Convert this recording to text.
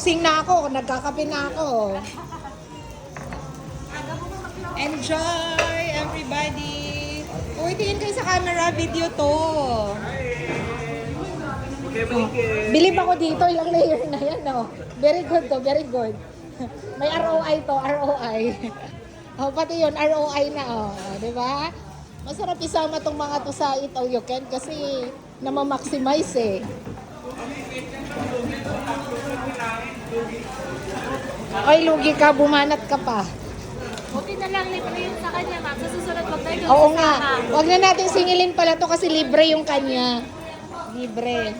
Nagigising na ako, nagkakape na ako. Enjoy, everybody! Uy, tingin kayo sa camera, video to. Bilib ako dito, ilang layer na yan, no? Very good to, very good. May ROI to, ROI. Oh, pati yun, ROI na, oh. Di ba? Masarap isama tong mga to sa Eat All You Can kasi namamaximize eh. Oy, lugi ka, bumanat ka pa. Buti na lang libre yung sa kanya, ma'am. Sa susunod, wag tayo Oo nga. Huwag na natin singilin pala to kasi libre yung kanya. Libre.